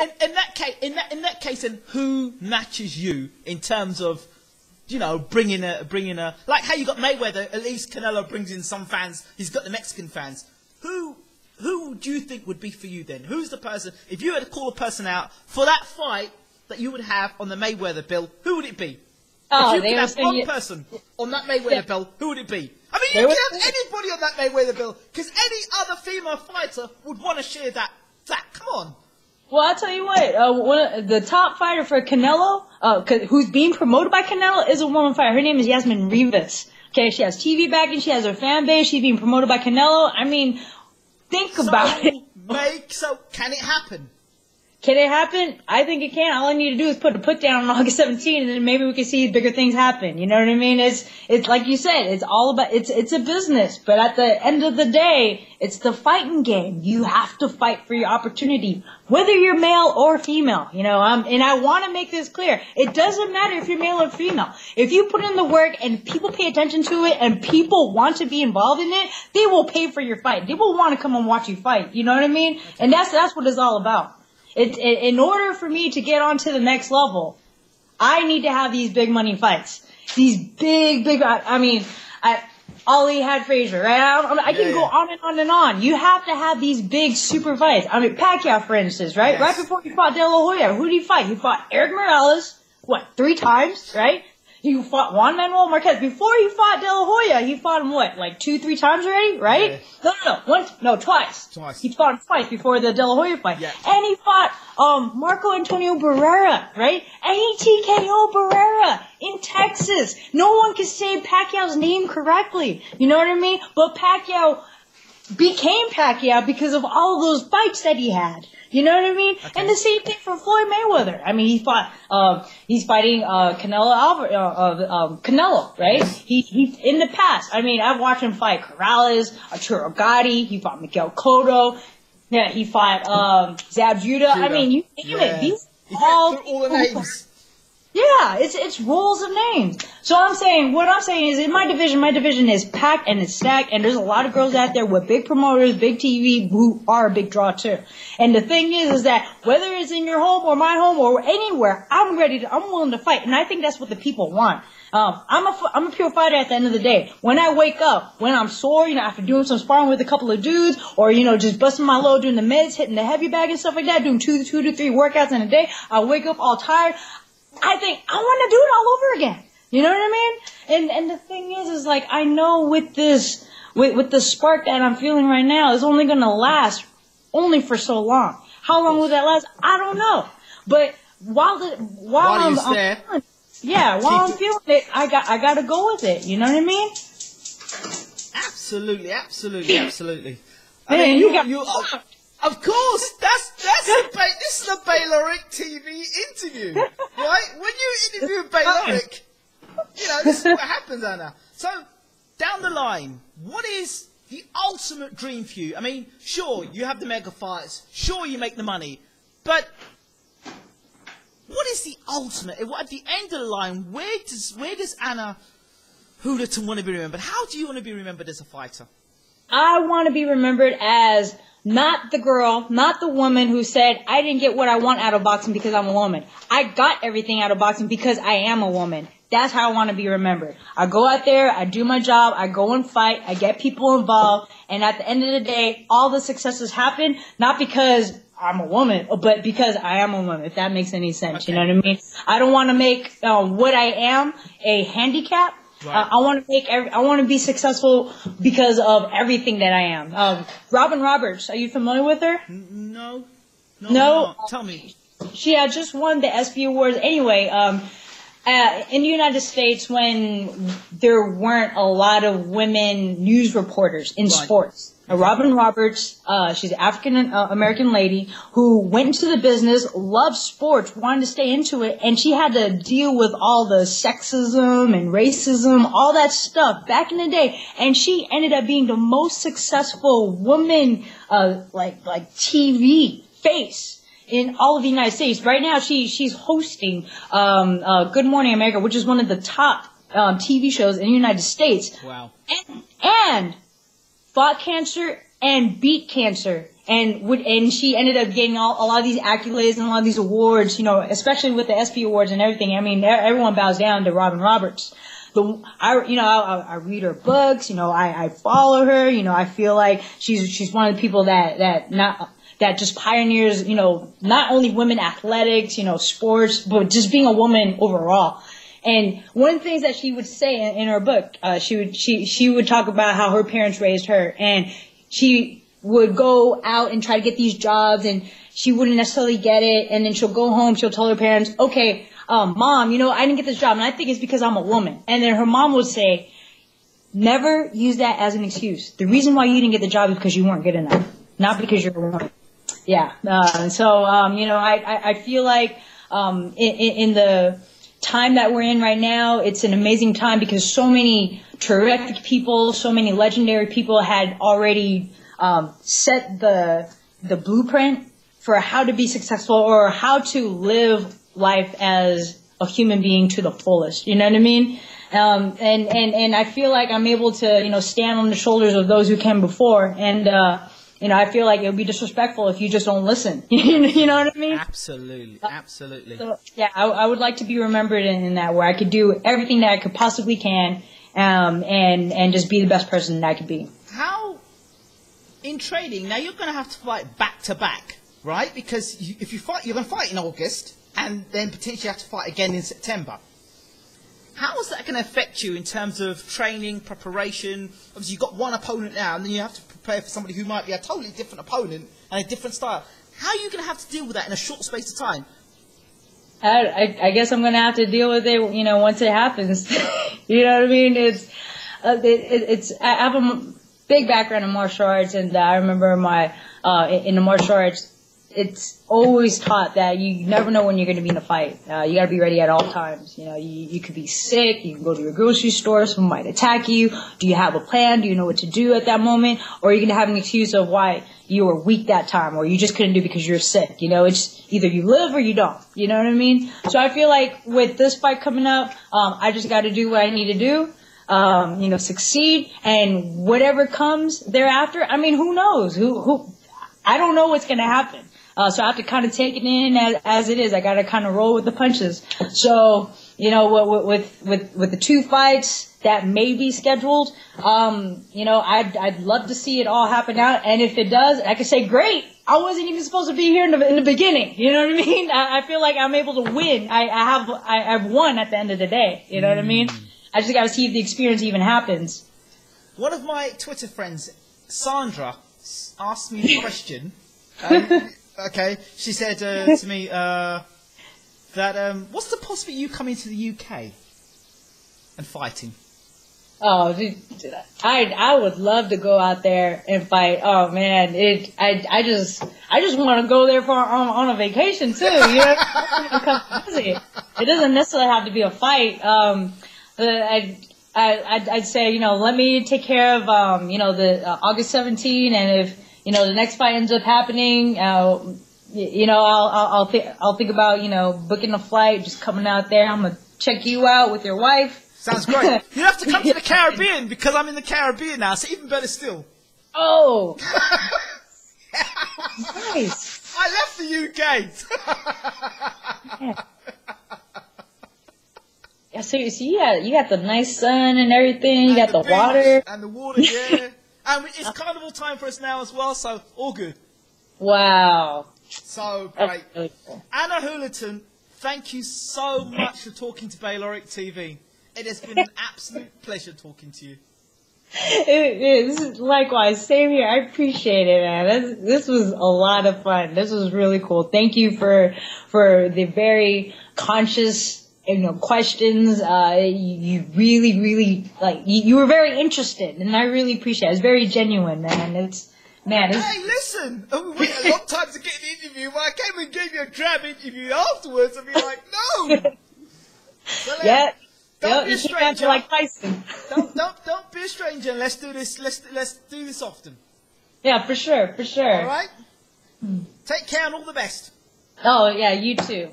in that case, then who matches you in terms of, bringing a like how you got Mayweather? At least Canelo brings in some fans. He's got the Mexican fans. Who do you think would be for you then? Who's the person? If you had to call a person out for that fight that you would have on the Mayweather bill, who would it be? Oh, if you could have one person on that Mayweather bill, who would it be? I mean, you can have anybody on that Mayweather bill, because any other female fighter would want to share that. Come on. Well, I'll tell you what, the top fighter for Canelo, who's being promoted by Canelo, is a woman fighter. Her name is Yasmin Rivas. Okay, she has TV backing, she has her fan base, she's being promoted by Canelo. I mean, think about it. So, can it happen? Can it happen? I think it can. All I need to do is put a put down on August 17th, and then maybe we can see bigger things happen. You know what I mean? It's like you said, it's all about, it's a business. But at the end of the day, it's the fighting game. You have to fight for your opportunity, whether you're male or female. And I want to make this clear. It doesn't matter if you're male or female. If you put in the work and people pay attention to it and people want to be involved in it, they will pay for your fight. They will want to come and watch you fight. You know what I mean? And that's what it's all about. In order for me to get on to the next level, I need to have these big money fights. These big, Ali had Frazier, right? I can go on and on and on. You have to have these big super fights. I mean, Pacquiao, for instance, right? Yes. Right before he fought De La Hoya, who did he fight? He fought Eric Morales, 3 times, right? He fought Juan Manuel Marquez. Before he fought De La Hoya, he fought him 2-3 times already, right? Yeah. Twice. He fought him twice before the De La Hoya fight. Yeah. And he fought Marco Antonio Barrera, right? And he TKO Barrera in Texas. No one can say Pacquiao's name correctly. You know what I mean? But Pacquiao became Pacquiao because of all of those fights that he had. You know what I mean? Okay. And the same thing for Floyd Mayweather. I mean, he's fighting Canelo, right? He in the past. I mean, I've watched him fight Corrales, Arturo Gatti. He fought Miguel Cotto. Yeah, he fought Zab Judah. I mean, you name it. These all the names. Yeah, it's rolls of names. So what I'm saying is in my division is packed and it's stacked, and there's a lot of girls out there with big promoters, big TV, who are a big draw too. And the thing is that whether it's in your home or my home or anywhere, I'm willing to fight, and I think that's what the people want. I'm a pure fighter at the end of the day. When I wake up, when I'm sore, after doing some sparring with a couple of dudes, or, just busting my load doing the meds, hitting the heavy bag and stuff like that, doing 2 to 3 workouts in a day, I wake up all tired. I think I want to do it all over again. You know what I mean? And the thing is I know with the spark that I'm feeling right now, it's only going to last only for so long. How long will that last? I don't know. But while I'm feeling it, I got to go with it. You know what I mean? Absolutely. Of course, this is a Bayloric TV interview, right? When you interview Bayloric, this is what happens, Anna. So, down the line, what is the ultimate dream for you? I mean, sure, you have the mega fights, sure, you make the money, but what is the ultimate? At the end of the line, where does Anna Julaton want to be remembered? How do you want to be remembered as a fighter? I want to be remembered as not the girl, not the woman who said, I didn't get what I want out of boxing because I'm a woman. I got everything out of boxing because I am a woman. That's how I want to be remembered. I go out there, I do my job, I go and fight, I get people involved, and at the end of the day, all the successes happen, not because I'm a woman, but because I am a woman, if that makes any sense. Okay. You know what I mean? I don't want to make what I am a handicap. Right. I want to be successful because of everything that I am. Robin Roberts, are you familiar with her? No. Tell me. She had just won the ESPY Awards. Anyway, in the United States, when there weren't a lot of women news reporters in sports, Robin Roberts, she's an African-American lady who went into the business, loved sports, wanted to stay into it, and she had to deal with all the sexism and racism, all that stuff back in the day. And she ended up being the most successful woman, like TV face in all of the United States. Right now, she's hosting Good Morning America, which is one of the top TV shows in the United States. Wow. And fought cancer and beat cancer. And she ended up getting a lot of these accolades and a lot of these awards, you know, especially with the ESPY awards and everything. I mean, everyone bows down to Robin Roberts. I read her books, you know, I follow her, you know, I feel like she's one of the people that just pioneers, you know, not only women athletics, you know, sports, but just being a woman overall. And one of the things that she would say in her book, she would talk about how her parents raised her, and she would go out and try to get these jobs, and she wouldn't necessarily get it, and then she'll go home, she'll tell her parents, okay, Mom, you know, I didn't get this job, and I think it's because I'm a woman. And then her mom would say, never use that as an excuse. The reason why you didn't get the job is because you weren't good enough, not because you're a woman. Yeah. You know, I feel like in the time that we're in right now, it's an amazing time because so many terrific people, so many legendary people had already set the blueprint for how to be successful or how to live life as a human being to the fullest. You know what I mean? And I feel like I'm able to, you know, stand on the shoulders of those who came before. And, you know, I feel like it would be disrespectful if you just don't listen. You know what I mean? Absolutely. Absolutely. So, yeah, I would like to be remembered in that, where I could do everything that I could possibly can, and just be the best person that I could be. How, in training, now you're going to have to fight back to back, right? Because if you fight, you're going to fight in August, and then potentially have to fight again in September. How is that going to affect you in terms of training, preparation? Obviously, you've got one opponent now, and then you have to prepare for somebody who might be a totally different opponent and a different style. How are you going to have to deal with that in a short space of time? I guess I'm going to have to deal with it, you know, once it happens. You know what I mean? I have a big background in martial arts, and I remember in the martial arts, it's always taught that you never know when you're going to be in a fight. You got to be ready at all times. You know, you could be sick. You can go to your grocery store. Someone might attack you. Do you have a plan? Do you know what to do at that moment? Or are you going to have an excuse of why you were weak that time, or you just couldn't do because you're sick? You know, it's either you live or you don't. You know what I mean? So I feel like with this fight coming up, I just got to do what I need to do. You know, succeed, and whatever comes thereafter. I mean, who knows? I don't know what's going to happen. So I have to kind of take it in as it is. I got to kind of roll with the punches. So, you know, with the 2 fights that may be scheduled, you know, I'd love to see it all happen out. And if it does, I could say, great. I wasn't even supposed to be here in the beginning. You know what I mean? I feel like I'm able to win. I've won at the end of the day. You know what I mean? I just got to see if the experience even happns. One of my Twitter friends, Sandra, asked me a question. Okay, she said to me that what's the possibility of you coming to the UK and fighting? Oh, dude, I would love to go out there and fight. Oh man, I just want to go there on a vacation too. You know, come visit. It doesn't necessarily have to be a fight. I'd say, you know, let me take care of you know, the August 17, and if you know the next fight ends up happening, you know, I'll think about, you know, booking a flight, just coming out there. I'm gonna check you out with your wife. Sounds great. You have to come to the Caribbean because I'm in the Caribbean now, so even better still. Oh, nice. I left the UK. Yeah. Yeah, so you got the nice sun and everything. You got the water. And the water, yeah. And it's carnival time for us now as well, so all good. Wow. So great. Really cool. Anna Julaton, thank you so much for talking to Bayloric TV. It has been an absolute pleasure talking to you. It is. Likewise. Same here. I appreciate it, man. This was a lot of fun. This was really cool. Thank you for the very conscious, you know, questions. You really, really, like, you were very interested, and I really appreciate it. It's very genuine, man. Hey, listen! We waited a long time to get an interview, but I came and gave you a drab interview afterwards, and be like, no! So, yeah. Don't be a stranger. Like Tyson. don't be a stranger. Let's do this. Let's do this often. Yeah, for sure. All right. Take care and all the best. Oh yeah, you too.